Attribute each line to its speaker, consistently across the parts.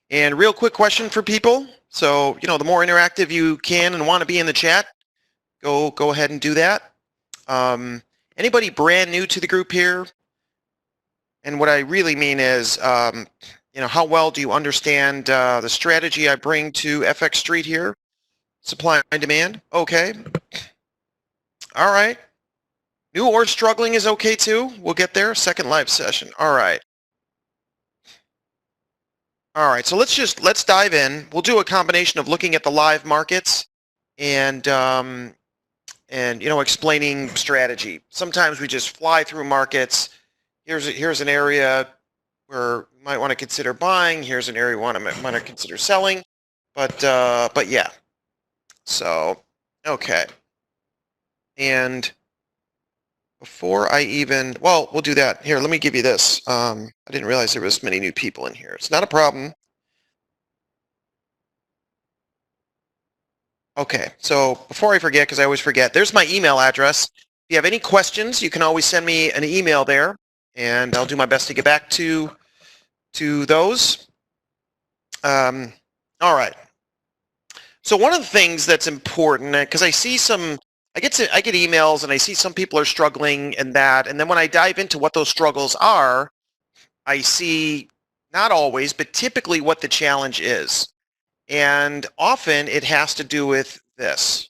Speaker 1: And real quick question for people. So, the more interactive you can and want to be in the chat, go ahead and do that. Anybody brand new to the group here? And what I really mean is, how well do you understand the strategy I bring to FX Street here? Supply and demand. Okay. All right. New or struggling is okay too. We'll get there. Second live session. All right. All right. So let's dive in. We'll do a combination of looking at the live markets and explaining strategy. Sometimes we just fly through markets. Here's an area where you might want to consider buying. Here's an area you want to consider selling. But yeah. So okay. And before I even, well, we'll do that. Here, let me give you this. I didn't realize there was many new people in here. It's not a problem. Okay, so before I forget, because I always forget, there's my email address. If you have any questions, you can always send me an email there, and I'll do my best to get back to those. All right. So one of the things that's important, because I see I get emails and I see some people are struggling in that, and then when I dive into what those struggles are, I see not always, but typically what the challenge is. And often it has to do with this.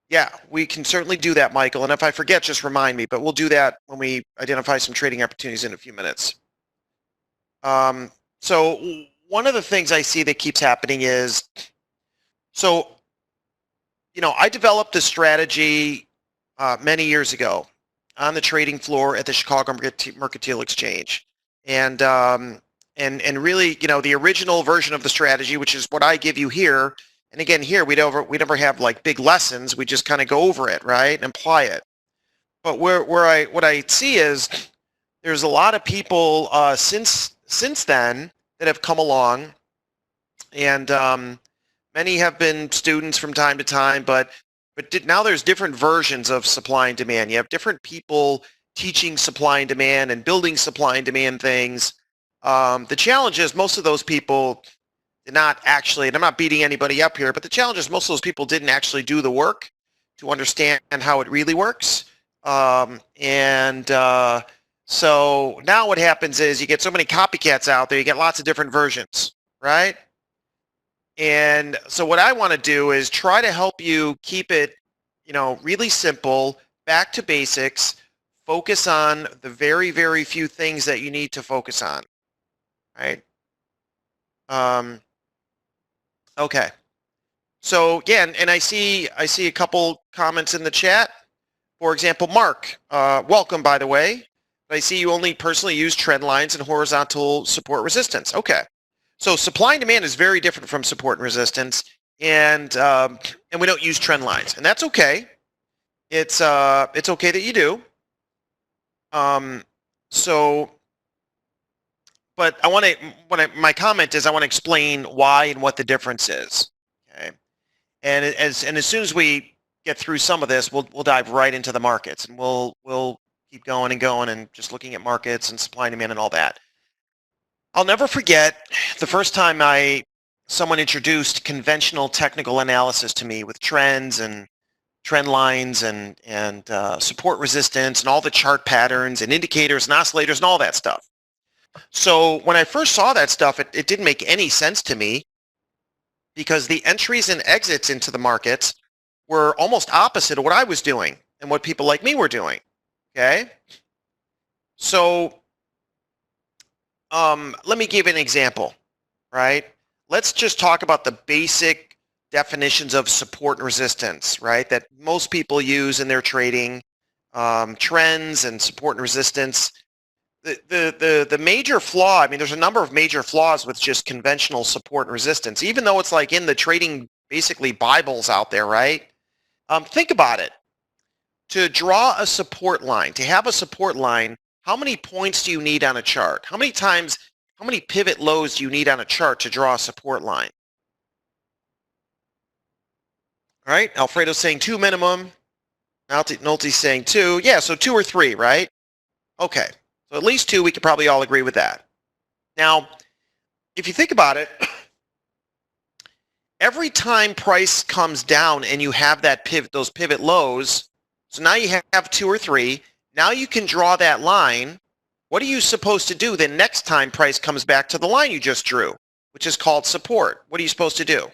Speaker 1: Yeah, we can certainly do that, Michael. And if I forget, just remind me, but we'll do that when we identify some trading opportunities in a few minutes. So one of the things I see that keeps happening is, I developed a strategy many years ago on the trading floor at the Chicago Mercantile Exchange. And really, the original version of the strategy, which is what I give you here. And again, here we never have like big lessons. We just kind of go over it, right, and apply it. But what I see is there's a lot of people since then that have come along, and many have been students from time to time, but now there's different versions of supply and demand. You have different people teaching supply and demand and building supply and demand things. The challenge is most of those people did not actually, and I'm not beating anybody up here, but the challenge is most of those people didn't actually do the work to understand how it really works. So now what happens is you get so many copycats out there, you get lots of different versions, right? And so what I want to do is try to help you keep it, really simple, back to basics, focus on the very, very few things that you need to focus on, right? Okay. So again, and I see a couple comments in the chat. For example, Mark, welcome, by the way. I see you only personally use trend lines and horizontal support resistance. Okay. So supply and demand is very different from support and resistance, and we don't use trend lines, and that's okay. It's okay that you do. But I want to. My comment is I want to explain why and what the difference is. Okay. And as soon as we get through some of this, we'll dive right into the markets, and we'll keep going and just looking at markets and supply and demand and all that. I'll never forget the first time someone introduced conventional technical analysis to me with trends and trend lines and support resistance and all the chart patterns and indicators and oscillators and all that stuff. So when I first saw that stuff, it didn't make any sense to me because the entries and exits into the markets were almost opposite of what I was doing and what people like me were doing. Okay? So let me give an example, right? Let's just talk about the basic definitions of support and resistance, right? That most people use in their trading, trends and support and resistance. The major flaw, I mean, there's a number of major flaws with just conventional support and resistance, even though it's like in the trading, basically Bibles out there, right? Think about it. To draw a support line, to have a support line, how many points do you need on a chart? How many pivot lows do you need on a chart to draw a support line? All right, Alfredo's saying 2 minimum. Nolte's saying 2. Yeah, so 2 or 3, right? Okay, so at least 2, we could probably all agree with that. Now, if you think about it, every time price comes down and you have that pivot, those pivot lows, so now you have 2 or 3, now you can draw that line. What are you supposed to do the next time price comes back to the line you just drew, which is called support? What are you supposed to do?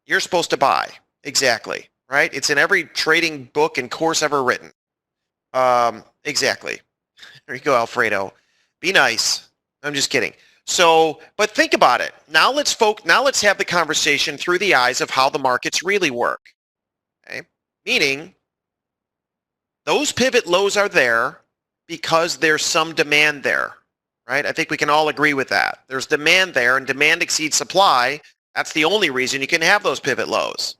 Speaker 1: You're supposed to buy. Exactly, right? It's in every trading book and course ever written. Exactly. There you go, Alfredo. Be nice. I'm just kidding. So, but think about it. Now let's have the conversation through the eyes of how the markets really work. Okay? Meaning, those pivot lows are there because there's some demand there, right? I think we can all agree with that. There's demand there, and demand exceeds supply. That's the only reason you can have those pivot lows.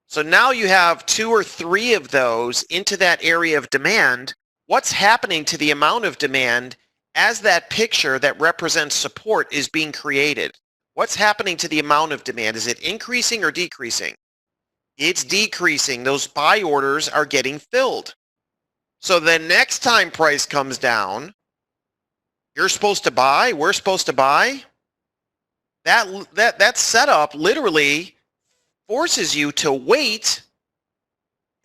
Speaker 1: So now you have 2 or 3 of those into that area of demand. What's happening to the amount of demand as that picture that represents support is being created? What's happening to the amount of demand? Is it increasing or decreasing? It's decreasing. Those buy orders are getting filled. So the next time price comes down, you're supposed to buy, we're supposed to buy. That setup literally forces you to wait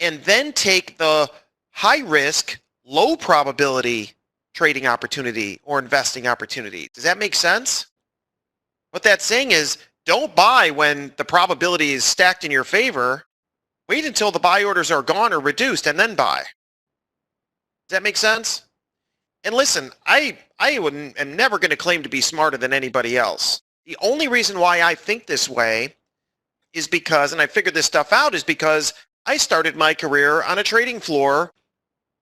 Speaker 1: and then take the high risk, low probability trading opportunity or investing opportunity. Does that make sense? What that's saying is don't buy when the probability is stacked in your favor. Wait until the buy orders are gone or reduced and then buy. Does that make sense? And listen, I am never going to claim to be smarter than anybody else. The only reason why I think this way is because, and I figured this stuff out, is because I started my career on a trading floor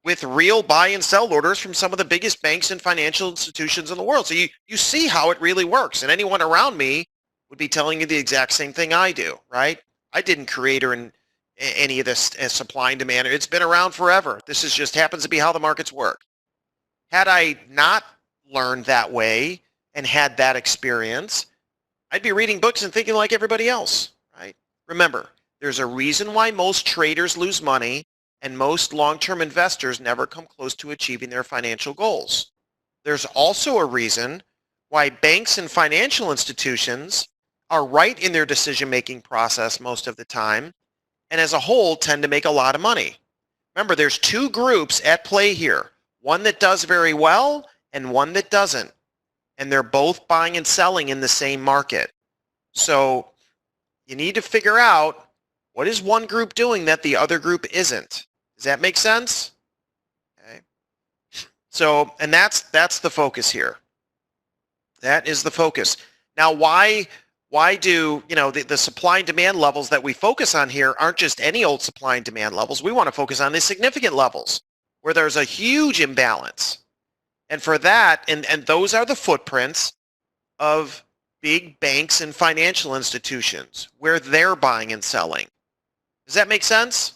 Speaker 1: with real buy and sell orders from some of the biggest banks and financial institutions in the world. So you see how it really works. And anyone around me would be telling you the exact same thing I do, right? I didn't create any of this as supply and demand. It's been around forever. This is just happens to be how the markets work. Had I not learned that way and had that experience, I'd be reading books and thinking like everybody else, right? Remember, there's a reason why most traders lose money and most long-term investors never come close to achieving their financial goals. There's also a reason why banks and financial institutions are right in their decision-making process most of the time, and as a whole tend to make a lot of money. Remember, there's 2 groups at play here, one that does very well and one that doesn't. And they're both buying and selling in the same market. So you need to figure out what is one group doing that the other group isn't. Does that make sense? Okay. So, and that's the focus here. That is the focus. Now, why do, the supply and demand levels that we focus on here aren't just any old supply and demand levels. We want to focus on the significant levels where there's a huge imbalance. And for that, and those are the footprints of big banks and financial institutions where they're buying and selling. Does that make sense?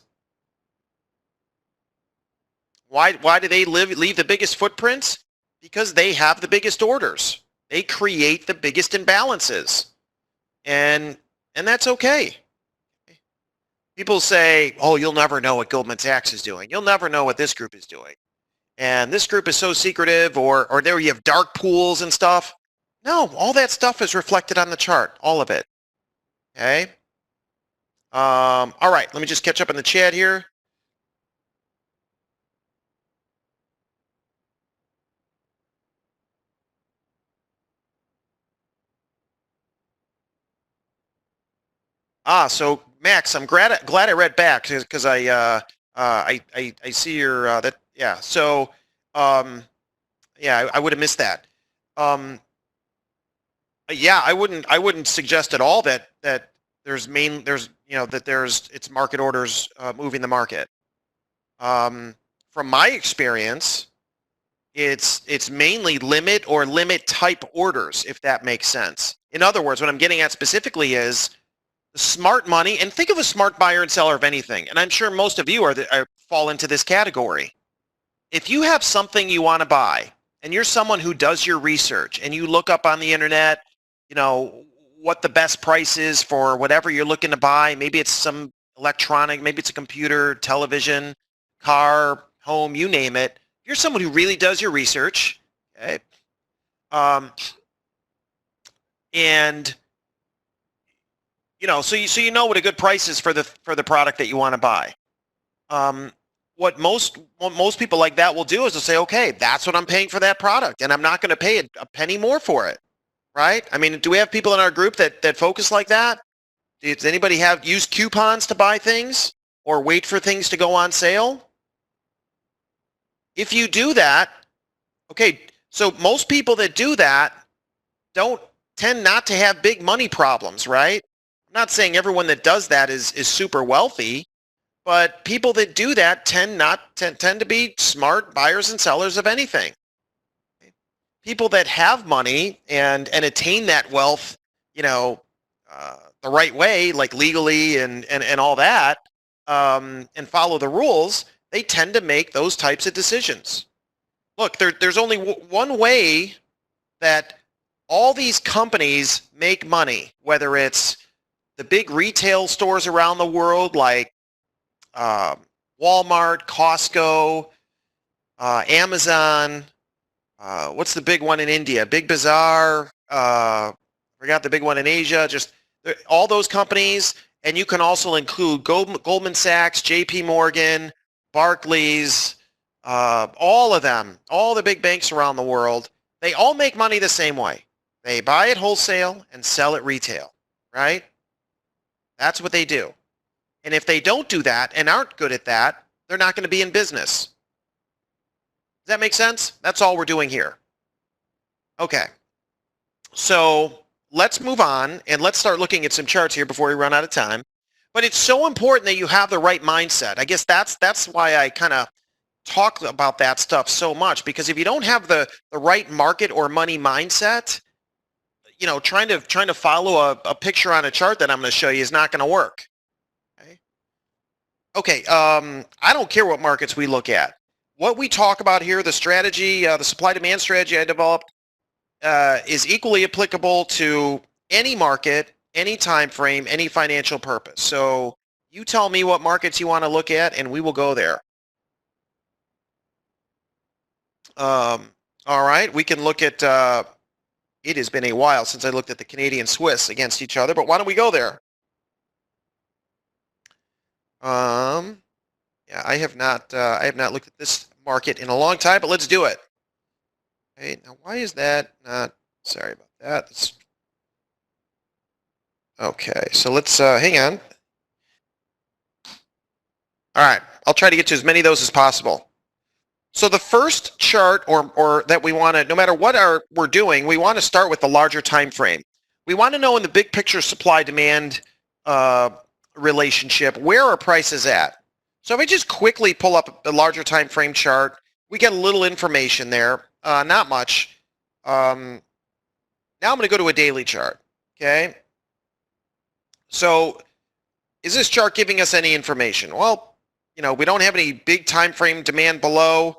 Speaker 1: Why do they leave the biggest footprints? Because they have the biggest orders. They create the biggest imbalances. And that's okay. People say, oh, you'll never know what Goldman Sachs is doing. You'll never know what this group is doing. And this group is so secretive, or there you have dark pools and stuff. No, all that stuff is reflected on the chart, all of it. Okay? All right, let me just catch up in the chat here. So Max, I'm glad I read back because I see your that yeah. So yeah, I would have missed that. Yeah, I wouldn't suggest at all that it's market orders moving the market. From my experience, it's mainly limit or limit type orders, if that makes sense. In other words, what I'm getting at specifically is the smart money, and think of a smart buyer and seller of anything, and I'm sure most of you fall into this category. If you have something you want to buy, and you're someone who does your research, and you look up on the internet, what the best price is for whatever you're looking to buy, maybe it's some electronic, maybe it's a computer, television, car, home, you name it. You're someone who really does your research, okay? And so you know what a good price is for the product that you want to buy. What most people like that will do is they'll say, okay, that's what I'm paying for that product, and I'm not going to pay a penny more for it, right? I mean, do we have people in our group that focus like that? Does anybody use coupons to buy things or wait for things to go on sale? If you do that, okay, so most people that do that don't tend not to have big money problems, right? I'm not saying everyone that does that is super wealthy, but people that do that tend to be smart buyers and sellers of anything. People that have money and attain that wealth, the right way, like legally and all that, and follow the rules, they tend to make those types of decisions. Look, there's only one way that all these companies make money, whether it's the big retail stores around the world like Walmart, Costco, Amazon. What's the big one in India? Big Bazaar. Forgot the big one in Asia. Just all those companies, and you can also include Goldman Sachs, J.P. Morgan, Barclays, all of them, all the big banks around the world. They all make money the same way. They buy it wholesale and sell it retail, right? That's what they do. And if they don't do that and aren't good at that, they're not going to be in business. Does that make sense? That's all we're doing here. Okay. So let's move on and let's start looking at some charts here before we run out of time. But it's so important that you have the right mindset. I guess that's why I kind of talk about that stuff so much, because if you don't have the right market or money mindset, trying to follow a picture on a chart that I'm going to show you is not going to work. Okay, I don't care what markets we look at. What we talk about here, the strategy, the supply-demand strategy I developed, is equally applicable to any market, any time frame, any financial purpose. So you tell me what markets you want to look at, and we will go there. All right, we can look at, it has been a while since I looked at the Canadian Swiss against each other, but why don't we go there? Yeah, I have not looked at this market in a long time, but let's do it. Okay, now why is that not, sorry about that. Okay, so let's, hang on. All right, I'll try to get to as many of those as possible. So the first chart or that we want to, no matter what we're doing, we want to start with the larger time frame. We want to know in the big picture supply-demand relationship where are prices at. So if I just quickly pull up a larger time frame chart, we get a little information there, not much. Now I'm going to go to a daily chart. Okay. So is this chart giving us any information? Well, we don't have any big time frame demand below,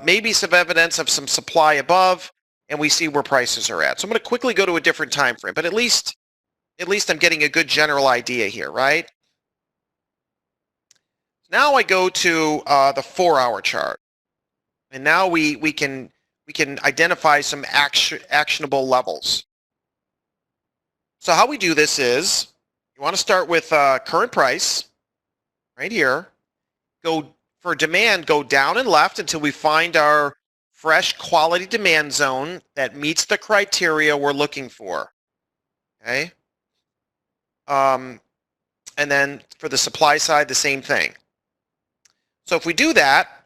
Speaker 1: maybe some evidence of some supply above, and we see where prices are at. So I'm going to quickly go to a different time frame, but at least I'm getting a good general idea here, right? Now I go to the 4-hour chart, and now we can identify some actionable levels. So how we do this is you want to start with current price right here. Go for demand, go down and left until we find our fresh quality demand zone that meets the criteria we're looking for. Okay. And then for the supply side, the same thing. So if we do that,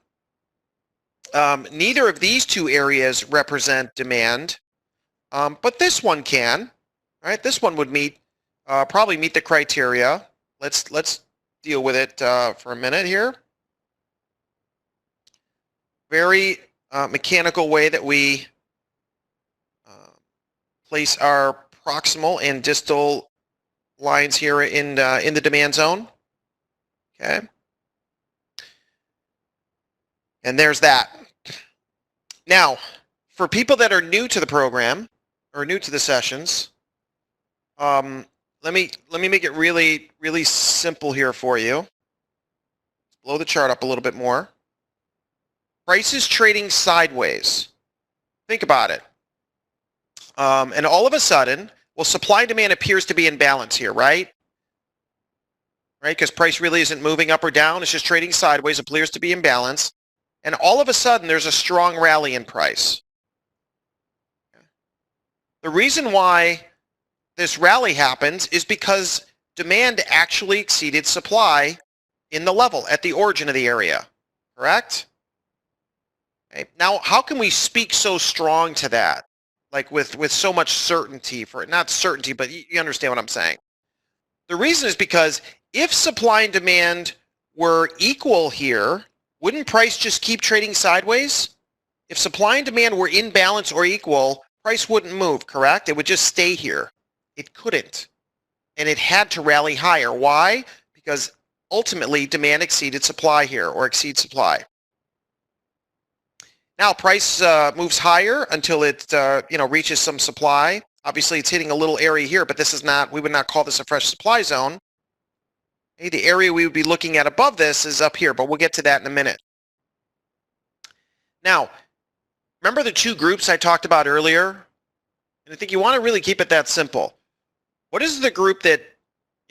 Speaker 1: neither of these two areas represent demand, but this one can. Right? This one would probably meet the criteria. Let's deal with it for a minute here. Very mechanical way that we place our proximal and distal lines here in the demand zone. Okay. And there's that. Now, for people that are new to the program or new to the sessions, let me make it really, really simple here for you. Blow the chart up a little bit more. Price is trading sideways. Think about it. And all of a sudden, Well, supply and demand appears to be in balance here, right? Right, because price really isn't moving up or down. It's just trading sideways, appears to be in balance. And all of a sudden, there's a strong rally in price. The reason why this rally happens is because demand actually exceeded supply in the level at the origin of the area, correct? Okay. Now, how can we speak so strong to that? Like with so much certainty for it, not certainty, but you understand what I'm saying. The reason is because if supply and demand were equal here, wouldn't price just keep trading sideways? If supply and demand were in balance or equal, price wouldn't move, correct? It would just stay here. It couldn't. And it had to rally higher. Why? Because ultimately demand exceeded supply here, or exceeds supply. Now price moves higher until it reaches some supply. Obviously it's hitting a little area here, but this is not, we would not call this a fresh supply zone. Okay, the area we would be looking at above this is up here, but we'll get to that in a minute. Now, remember the two groups I talked about earlier? And I think you want to really keep it that simple. What is the group that,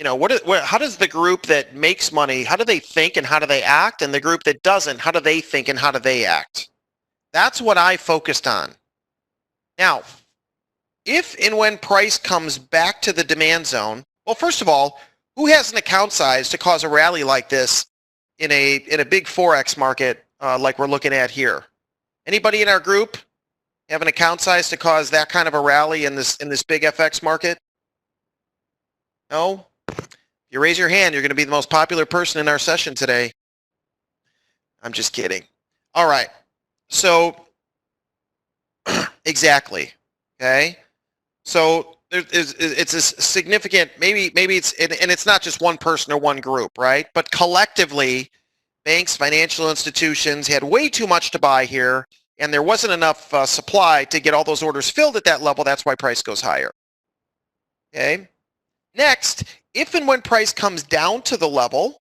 Speaker 1: how does the group that makes money, how do they think and how do they act? And the group that doesn't, how do they think and how do they act? That's what I focused on. Now, if and when price comes back to the demand zone, well, first of all, who has an account size to cause a rally like this in a big Forex market like we're looking at here? Anybody in our group have an account size to cause that kind of a rally in this big FX market? No? If you raise your hand, you're going to be the most popular person in our session today. I'm just kidding. All right. So, exactly. Okay. So it's a significant, maybe it's, and it's not just one person or one group, right? But collectively, banks, financial institutions had way too much to buy here, and there wasn't enough supply to get all those orders filled at that level. That's why price goes higher. Okay. Next, if and when price comes down to the level,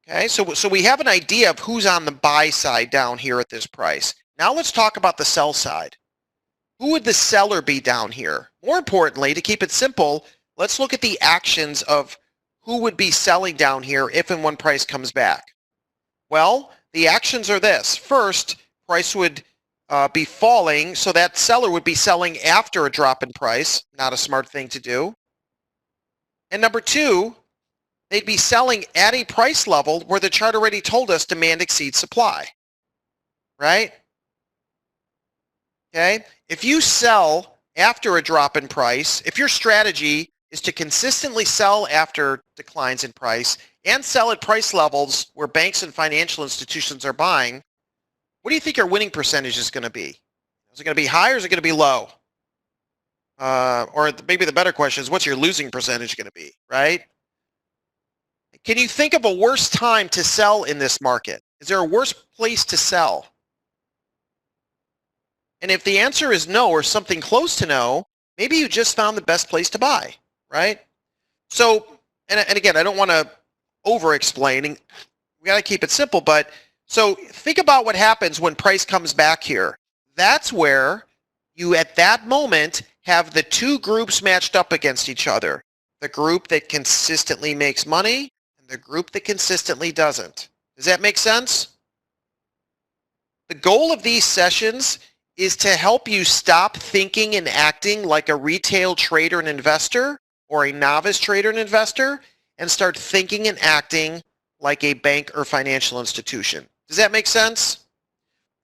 Speaker 1: okay, so we have an idea of who's on the buy side down here at this price. Now let's talk about the sell side. Who would the seller be down here? More importantly, to keep it simple, let's look at the actions of who would be selling down here if and when price comes back. Well, the actions are this. First, price would be falling, so that seller would be selling after a drop in price. Not a smart thing to do. And number two, they'd be selling at a price level where the chart already told us demand exceeds supply, right? Okay, if you sell after a drop in price, if your strategy is to consistently sell after declines in price and sell at price levels where banks and financial institutions are buying, what do you think your winning percentage is going to be? Is it going to be high or is it going to be low? Or maybe the better question is, what's your losing percentage going to be, right? Can you think of a worse time to sell in this market? Is there a worse place to sell? And if the answer is no or something close to no, maybe you just found the best place to buy, right? So, and again, I don't want to over-explain. We got to keep it simple, but so think about what happens when price comes back here. That's where you, at that moment, have the two groups matched up against each other. The group that consistently makes money and the group that consistently doesn't. Does that make sense? The goal of these sessions is to help you stop thinking and acting like a retail trader and investor or a novice trader and investor and start thinking and acting like a bank or financial institution. Does that make sense?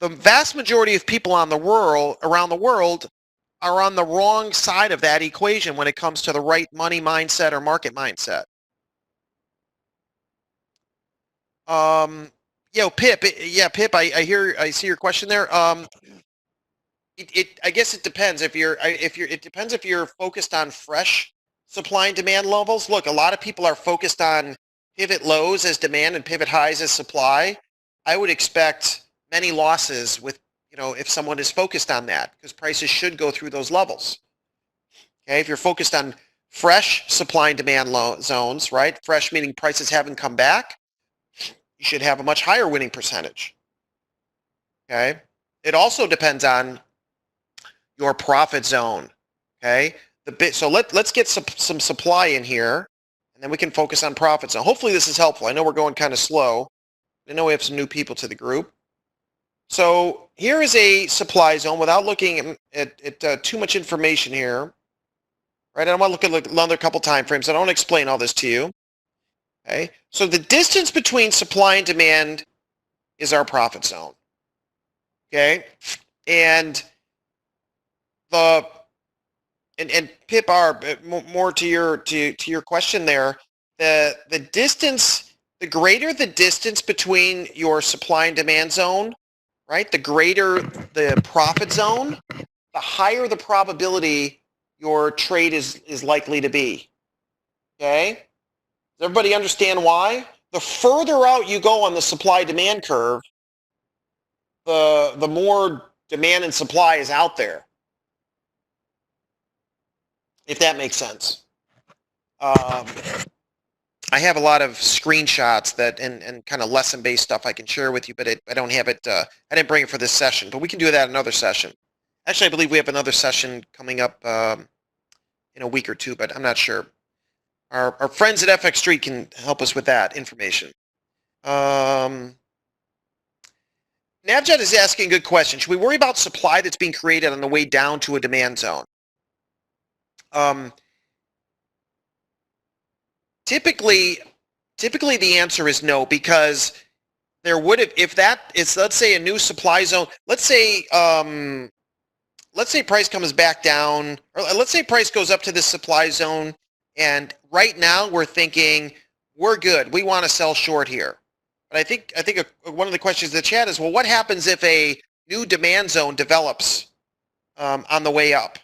Speaker 1: The vast majority of people around the world are on the wrong side of that equation when it comes to the right money mindset or market mindset. Pip, Pip, I see your question there. I guess it depends it depends if you're focused on fresh supply and demand levels. Look, a lot of people are focused on pivot lows as demand and pivot highs as supply. I would expect many losses with, if someone is focused on that, because prices should go through those levels. Okay, if you're focused on fresh supply and demand zones, right? Fresh meaning prices haven't come back, you should have a much higher winning percentage. Okay, it also depends on your profit zone. Okay, so let's get some supply in here, and then we can focus on profit zone. Hopefully this is helpful. I know we're going kind of slow. I know we have some new people to the group. So here is a supply zone without looking at too much information here. Right, I don't want to look at another couple time frames. I don't want to explain all this to you. Okay, so the distance between supply and demand is our profit zone. Okay, and Pip R, more to your question there, the distance, the greater the distance between your supply and demand zone, right? The greater the profit zone, the higher the probability your trade is likely to be. Okay? Does everybody understand why? The further out you go on the supply-demand curve, the more demand and supply is out there, if that makes sense. I have a lot of screenshots that and kind of lesson-based stuff I can share with you, but I don't have it. I didn't bring it for this session, but we can do that another session. Actually, I believe we have another session coming up in a week or two, but I'm not sure. Our friends at FX Street can help us with that information. Navjet is asking a good question. Should we worry about supply that's being created on the way down to a demand zone? Typically the answer is no, because there would have, if that is, let's say, a new supply zone, let's say price comes back down, or let's say price goes up to this supply zone, and right now we're thinking we're good, we want to sell short here. But I think one of the questions in the chat is, well, what happens if a new demand zone develops on the way up?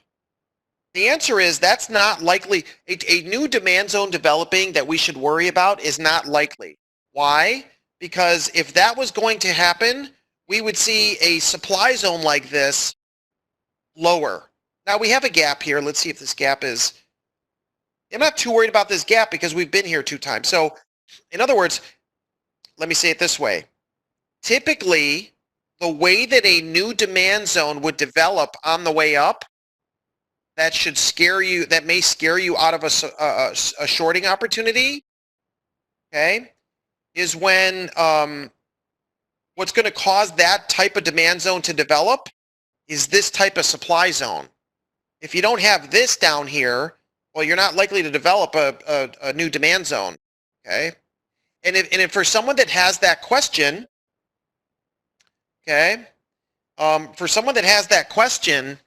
Speaker 1: The answer is that's not likely. A new demand zone developing that we should worry about is not likely. Why? Because if that was going to happen, we would see a supply zone like this lower. Now we have a gap here. Let's see if this gap is, I'm not too worried about this gap because we've been here 2 times. So in other words, let me say it this way. Typically, the way that a new demand zone would develop on the way up, that should scare you, that may scare you out of a shorting opportunity, okay, is when what's going to cause that type of demand zone to develop is this type of supply zone. If you don't have this down here, well, you're not likely to develop a new demand zone, okay? And if for someone that has that question, okay, for someone that has that question,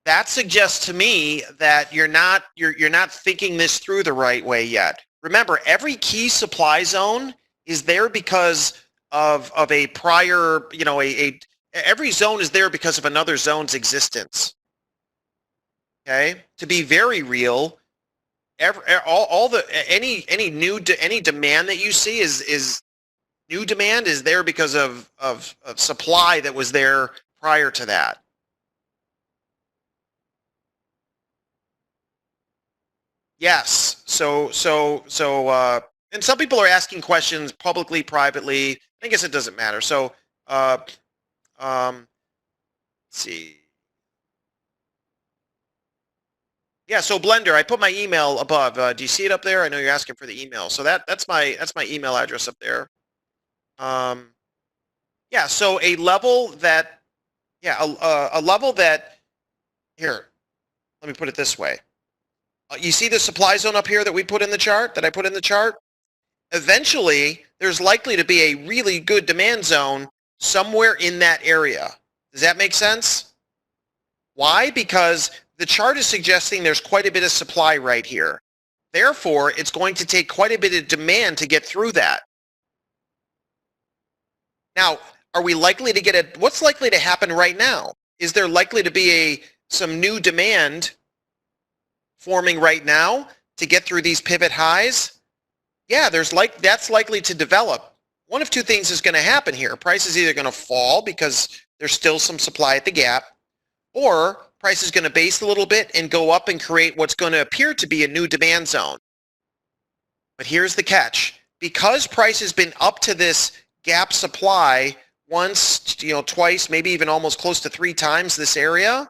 Speaker 1: that suggests to me that you're not thinking this through the right way yet. Remember, every key supply zone is there because of a prior, every zone is there because of another zone's existence. Okay, to be very real, any demand that you see is new demand is there because of supply that was there prior to that. Yes. So, and some people are asking questions publicly, privately. I guess it doesn't matter. So, let's see. Yeah. So Blender, I put my email above. Do you see it up there? I know you're asking for the email. So that's my email address up there. Yeah. So a level that, a level that, here, let me put it this way. You see the supply zone up here that we put in the chart, that I put in the chart? Eventually, there's likely to be a really good demand zone somewhere in that area. Does that make sense? Why? Because the chart is suggesting there's quite a bit of supply right here. Therefore, it's going to take quite a bit of demand to get through that. Now, are we likely to get what's likely to happen right now? Is there likely to be some new demand forming right now to get through these pivot highs? Yeah, that's likely to develop. One of 2 things is going to happen here. Price is either going to fall because there's still some supply at the gap, or price is going to base a little bit and go up and create what's going to appear to be a new demand zone. But here's the catch. Because price has been up to this gap supply once, twice, maybe even almost close to 3 times this area,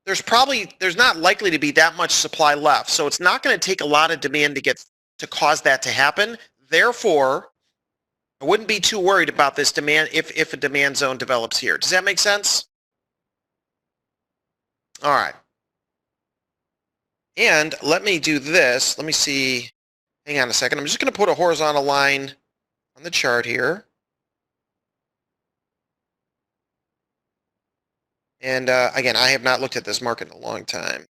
Speaker 1: there's not likely to be that much supply left. So it's not going to take a lot of demand to cause that to happen. Therefore, I wouldn't be too worried about this demand if a demand zone develops here. Does that make sense? All right. And let me do this. Let me see. Hang on a second. I'm just going to put a horizontal line on the chart here. And again, I have not looked at this market in a long time.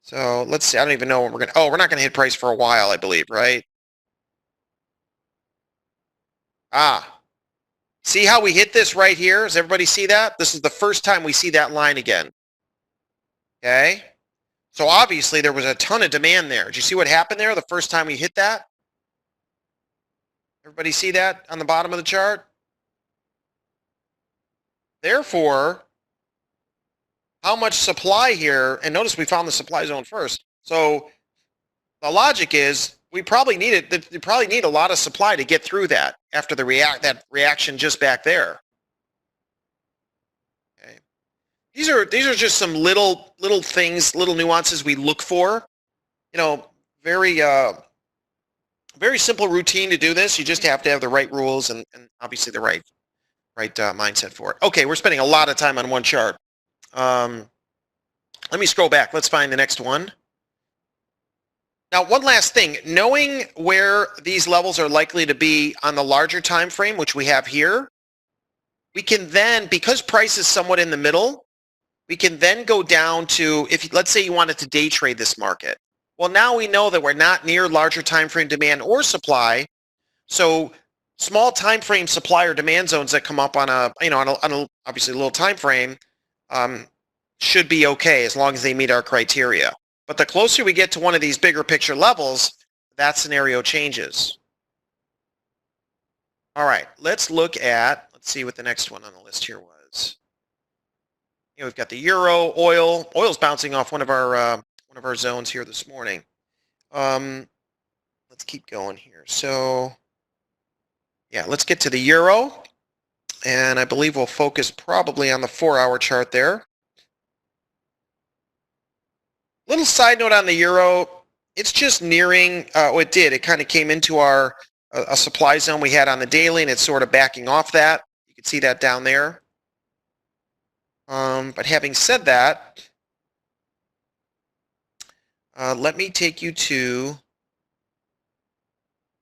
Speaker 1: So let's see. I don't even know when we're going to. Oh, we're not going to hit price for a while, I believe, right? Ah, see how we hit this right here? Does everybody see that? This is the first time we see that line again. Okay. So obviously there was a ton of demand there. Did you see what happened there the first time we hit that? Everybody see that on the bottom of the chart? Therefore, how much supply here? And notice we found the supply zone first. So the logic is we probably need a lot of supply to get through that after that reaction just back there. Okay. These are just some little things, little nuances we look for. You know, very simple routine to do this. You just have to have the right rules and obviously the right mindset for it. Okay, we're spending a lot of time on one chart. Let me scroll back. Let's find the next one. Now, one last thing. Knowing where these levels are likely to be on the larger time frame, which we have here, we can then, because price is somewhat in the middle, we can then go down to, if let's say you wanted to day trade this market. Well, now we know that we're not near larger time frame demand or supply. So small time frame supply or demand zones that come up on a obviously little time frame should be okay as long as they meet our criteria. But the closer we get to one of these bigger picture levels, that scenario changes. All right, let's see what the next one on the list here was. We've got the euro, oil. Oil's bouncing off one of our zones here this morning. Let's keep going here. So yeah, let's get to the euro, and I believe we'll focus probably on the 4-hour chart there. Little side note on the euro, it's just nearing, it kind of came into a supply zone we had on the daily, and it's sort of backing off that. You can see that down there. But having said that, let me take you to,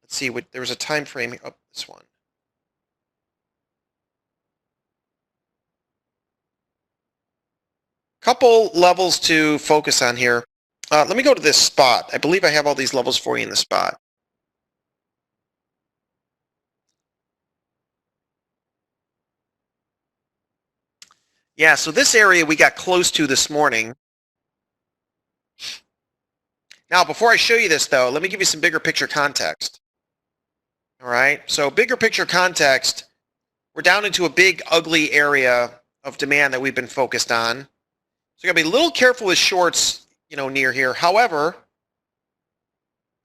Speaker 1: let's see, there was a time frame, this one. Couple levels to focus on here. Let me go to this spot. I believe I have all these levels for you in the spot. Yeah, so this area we got close to this morning. Now, before I show you this, though, let me give you some bigger picture context. All right, so bigger picture context, we're down into a big, ugly area of demand that we've been focused on. So you got to be a little careful with shorts, near here. However,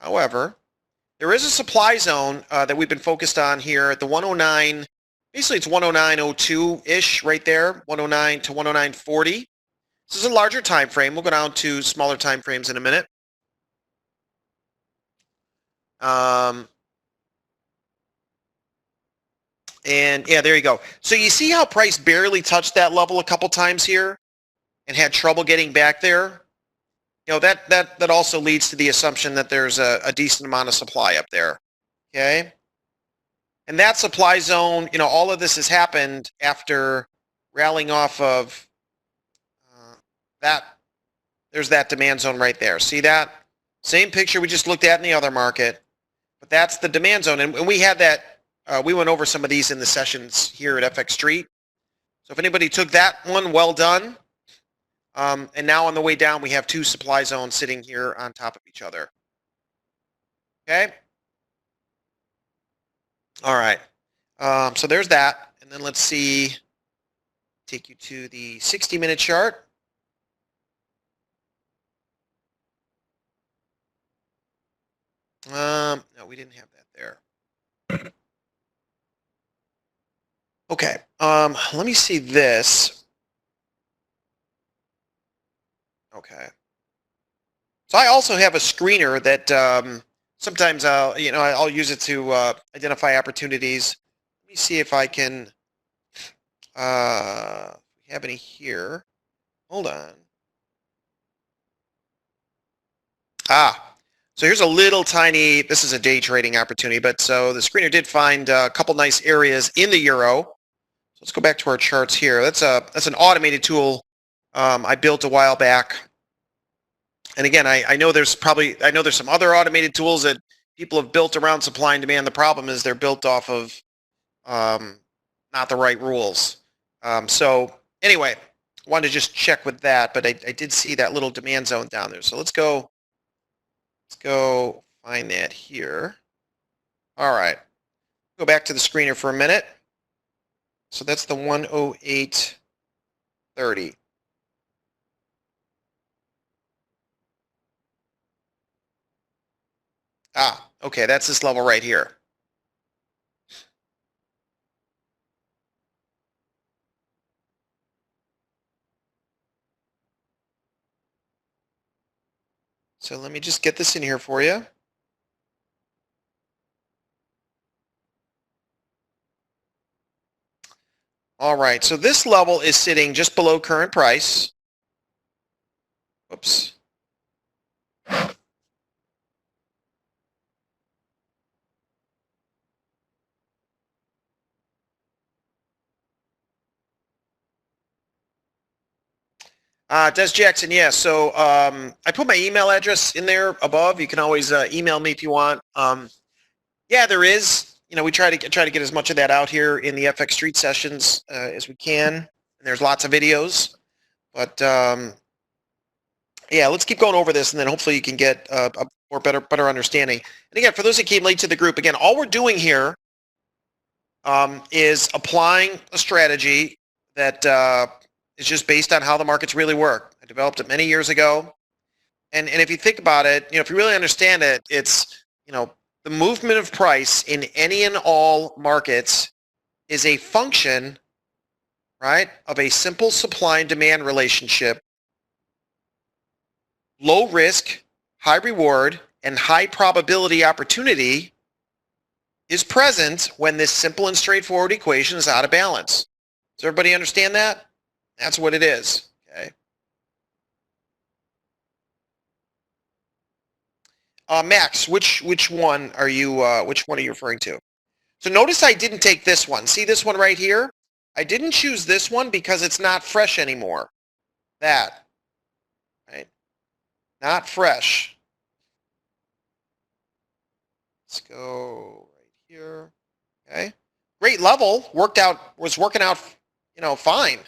Speaker 1: there is a supply zone that we've been focused on here at the 109. Basically, it's 109.02-ish right there, 109 to 109.40. This is a larger time frame. We'll go down to smaller time frames in a minute. And yeah, there you go. So you see how price barely touched that level a couple times here and had trouble getting back there? That also leads to the assumption that there's a decent amount of supply up there. Okay? And that supply zone, all of this has happened after rallying off of that. There's that demand zone right there. See that? Same picture we just looked at in the other market, but that's the demand zone. And we had that, we went over some of these in the sessions here at FX Street. So if anybody took that one, well done. And now on the way down, we have two supply zones sitting here on top of each other. Okay? All right. So there's that. And then let's see, take you to the 60-minute chart. No, we didn't have that there. Okay. Let me see this. Okay. So I also have a screener that sometimes I'll use it to identify opportunities. Let me see if I can have any here. Hold on. Ah, so here's a little tiny, this is a day trading opportunity, but so the screener did find a couple nice areas in the euro. So let's go back to our charts here. That's an automated tool I built a while back. And again, I know there's some other automated tools that people have built around supply and demand. The problem is they're built off of um, not the right rules. So anyway, wanted to just check with that, but I did see that little demand zone down there. So let's go find that here. All right, go back to the screener for a minute. So that's the 108.30. Ah, okay, that's this level right here. So let me just get this in here for you. All right, so this level is sitting just below current price. Whoops. Des Jackson, yeah. So I put my email address in there above. You can always email me if you want. Yeah, there is. We try to get as much of that out here in the FX Street sessions as we can. And there's lots of videos, but yeah, let's keep going over this, and then hopefully you can get a more better understanding. And again, for those that came late to the group, again, all we're doing here is applying a strategy that is just based on how the markets really work. I developed it many years ago. And if you think about it, if you really understand it, it's, the movement of price in any and all markets is a function, right, of a simple supply and demand relationship, low risk, high reward, and high probability opportunity is present when this simple and straightforward equation is out of balance. Does everybody understand that? That's what it is. Okay. Max, which one are you referring to? So notice I didn't take this one. See this one right here? I didn't choose this one because it's not fresh anymore. That, right? Not fresh. Let's go right here. Okay. Great level. Was working out, fine.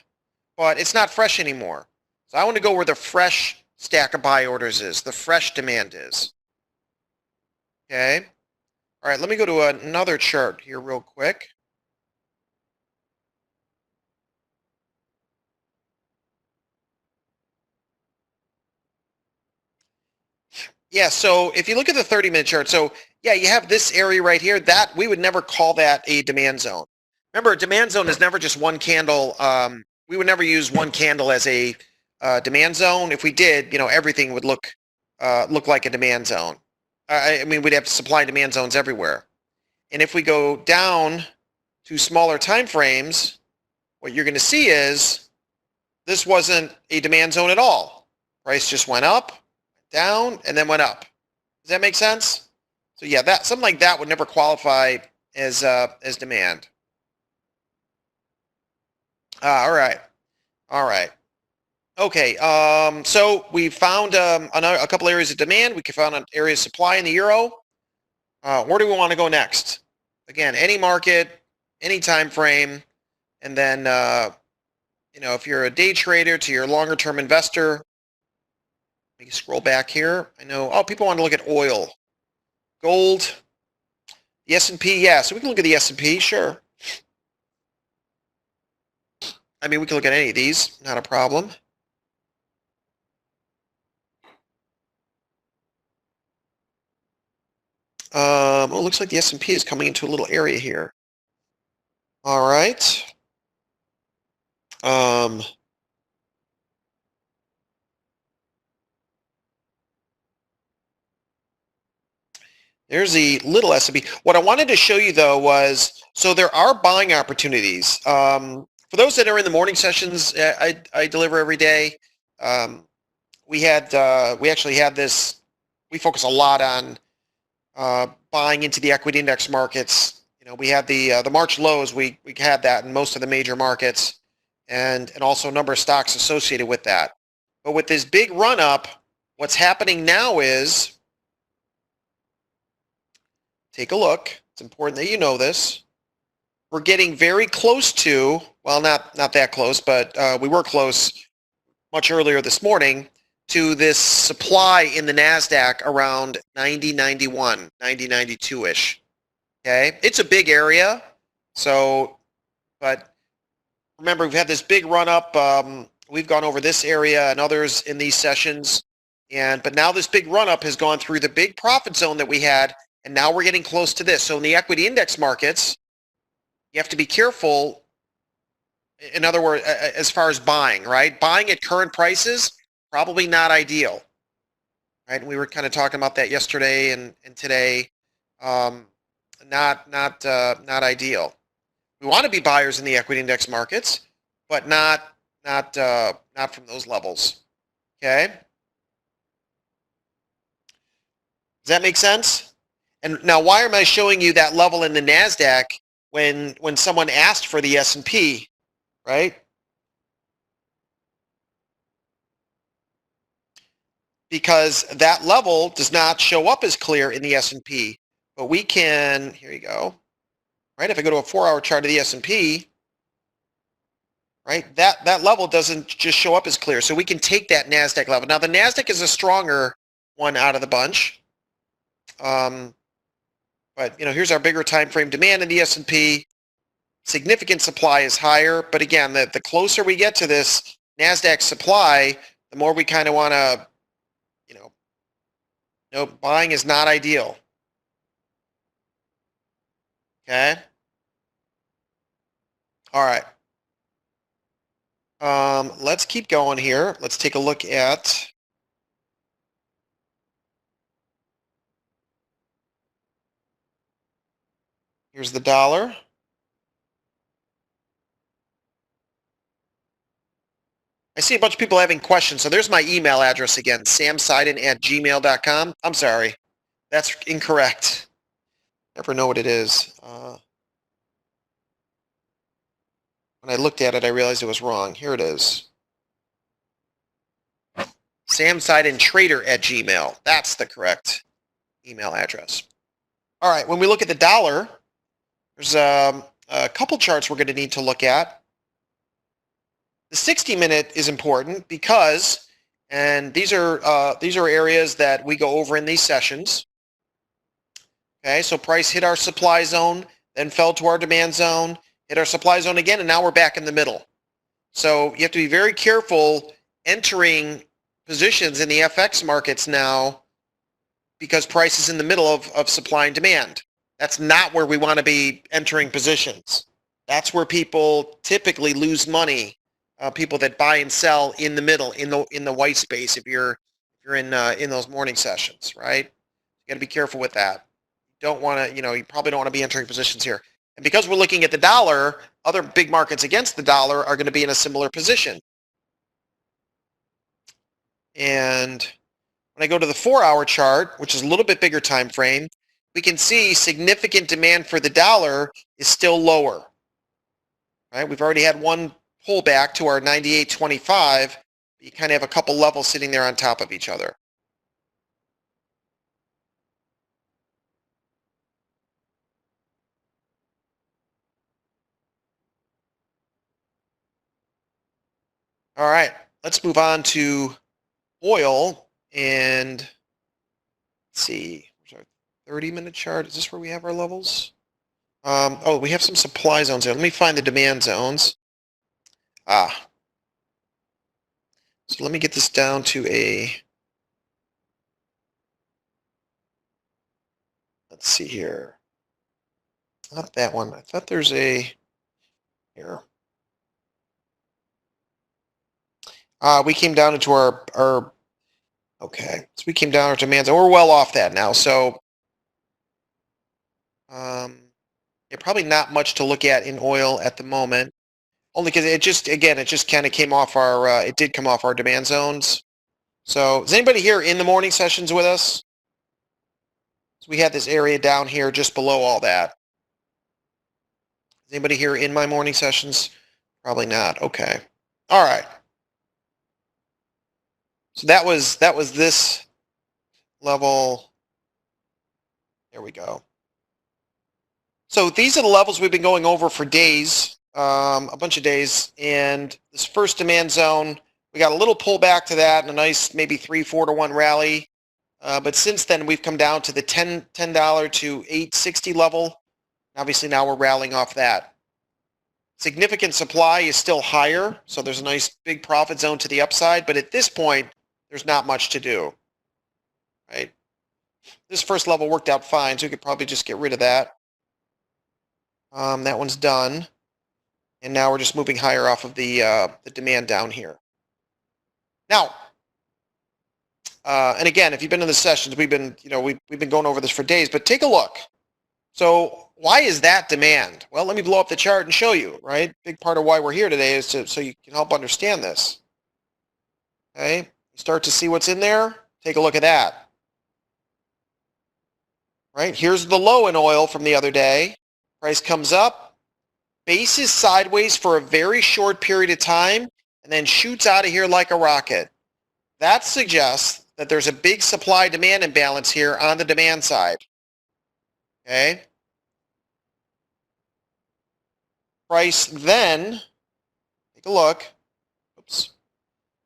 Speaker 1: But it's not fresh anymore. So I want to go where the fresh stack of buy orders is, the fresh demand is. Okay. All right, let me go to another chart here real quick. Yeah, so if you look at the 30-minute chart, so yeah, you have this area right here. That we would never call that a demand zone. Remember, a demand zone is never just one candle. We would never use one candle as a demand zone. If we did, everything would look like a demand zone. I mean, we'd have supply and demand zones everywhere. And if we go down to smaller time frames, what you're going to see is this wasn't a demand zone at all. Price just went up, down, and then went up. Does that make sense? So yeah, that something like that would never qualify as demand. All right, all right, okay. So we found a couple areas of demand. We found an area of supply in the euro. Where do we want to go next? Again, any market, any time frame, and then if you're a day trader to your longer term investor. Let me scroll back here. I know. Oh, people want to look at oil, gold, the S&P. Yeah, so we can look at the S&P. Sure. I mean, we can look at any of these. Not a problem. Well, it looks like the S&P is coming into a little area here. All right. Um, There's the little S&P. What I wanted to show you though was, so there are buying opportunities. For those that are in the morning sessions, I deliver every day. We actually had this. We focus a lot on buying into the equity index markets. We had the March lows. We had that in most of the major markets, and also a number of stocks associated with that. But with this big run up, what's happening now is, take a look. It's important that you know this. We're getting very close to, well, not that close, but we were close much earlier this morning to this supply in the NASDAQ around 90.91, 90.92-ish. Okay, it's a big area. So, but remember, we've had this big run up. We've gone over this area and others in these sessions. But now this big run up has gone through the big profit zone that we had. And now we're getting close to this. So in the equity index markets, you have to be careful. In other words, as far as buying, right? Buying at current prices, probably not ideal. Right? And we were kind of talking about that yesterday and today. Not ideal. We want to be buyers in the equity index markets, but not from those levels. Okay? Does that make sense? And now, why am I showing you that level in the NASDAQ when someone asked for the S&P, right? Because that level does not show up as clear in the S&P. But we can, here you go, right? If I go to a 4-hour chart of the S&P, right, that level doesn't just show up as clear. So we can take that NASDAQ level. Now, the NASDAQ is a stronger one out of the bunch. But here's our bigger time frame demand in the S&P. Significant supply is higher, but again, the closer we get to this NASDAQ supply, the more we kind of want to, buying is not ideal. Okay. All right. Let's keep going here. Let's take a look at. Here's the dollar. I see a bunch of people having questions. So there's my email address again, samsidon@gmail.com. I'm sorry. That's incorrect. Never know what it is. When I looked at it, I realized it was wrong. Here it is. samsidontrader@gmail. That's the correct email address. All right. When we look at the dollar, there's a couple charts we're going to need to look at. The 60-minute is important because, and these are areas that we go over in these sessions. Okay, so price hit our supply zone, then fell to our demand zone, hit our supply zone again, and now we're back in the middle. So you have to be very careful entering positions in the FX markets now because price is in the middle of supply and demand. That's not where we want to be entering positions. That's where people typically lose money. People that buy and sell in the middle, in the white space. If you're in those morning sessions, right? You got to be careful with that. You don't want to, you probably don't want to be entering positions here. And because we're looking at the dollar, other big markets against the dollar are going to be in a similar position. And when I go to the 4-hour chart, which is a little bit bigger time frame, we can see significant demand for the dollar is still lower. Right? We've already had one pull back to our 98.25. You kind of have a couple levels sitting there on top of each other. All right, let's move on to oil and let's see. Where's our 30-minute chart? Is this where we have our levels? Oh, we have some supply zones there. Let me find the demand zones. So let me get this down to let's see here. Not that one. I thought there's here. We came down into our okay. So we came down our demand zone. We're well off that now. So Yeah, probably not much to look at in oil at the moment, only because it just, again, it just kind of came off our, it did come off our demand zones. So is anybody here in the morning sessions with us? So we had this area down here just below all that. Is anybody here in my morning sessions? Probably not. Okay. All right. So that was this level. There we go. So these are the levels we've been going over for days, a bunch of days. And this first demand zone, we got a little pullback to that and a nice maybe 3-4 to 1 rally. But since then, we've come down to the $10 to $8.60 level. Obviously, now we're rallying off that. Significant supply is still higher, so there's a nice big profit zone to the upside. But at this point, there's not much to do, right? This first level worked out fine, so we could probably just get rid of that. That one's done. And now we're just moving higher off of the demand down here. Now, and again, if you've been in the sessions, we've been going over this for days, but take a look. So why is that demand? Well, let me blow up the chart and show you, right? Big part of why we're here today is so you can help understand this. Okay, you start to see what's in there. Take a look at that. Right, here's the low in oil from the other day. Price comes up, base is sideways for a very short period of time, and then shoots out of here like a rocket. That suggests that there's a big supply-demand imbalance here on the demand side. Okay. Price then, take a look. Oops.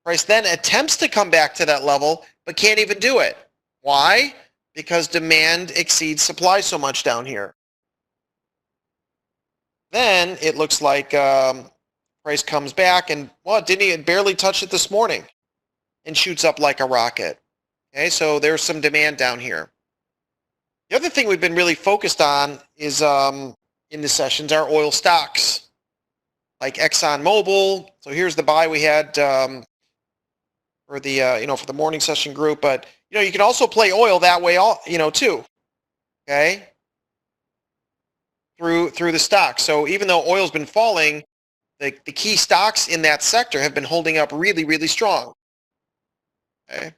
Speaker 1: Price then attempts to come back to that level, but can't even do it. Why? Because demand exceeds supply so much down here. Then it looks like price comes back and, well, it barely touched it this morning and shoots up like a rocket. Okay, so there's some demand down here. The other thing we've been really focused on is in the sessions are oil stocks like ExxonMobil. So here's the buy we had for the for the morning session group, but you can also play oil that way too. Okay, through the stocks. So even though oil's been falling, the key stocks in that sector have been holding up really, really strong. Okay.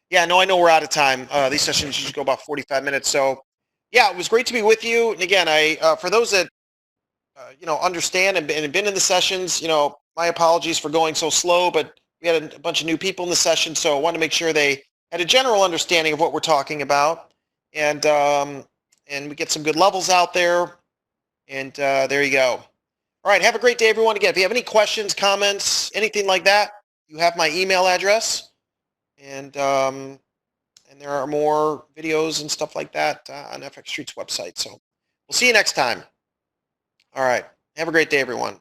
Speaker 1: Yeah, no, I know we're out of time. These sessions usually go about 45 minutes. So, yeah, it was great to be with you. And again, for those that understand and been in the sessions, my apologies for going so slow, but we had a bunch of new people in the session, so I wanted to make sure they had a general understanding of what we're talking about, and we get some good levels out there, and there you go. All right, have a great day, everyone. Again, if you have any questions, comments, anything like that, you have my email address, and there are more videos and stuff like that on FX Street's website. So we'll see you next time. All right. Have a great day, everyone.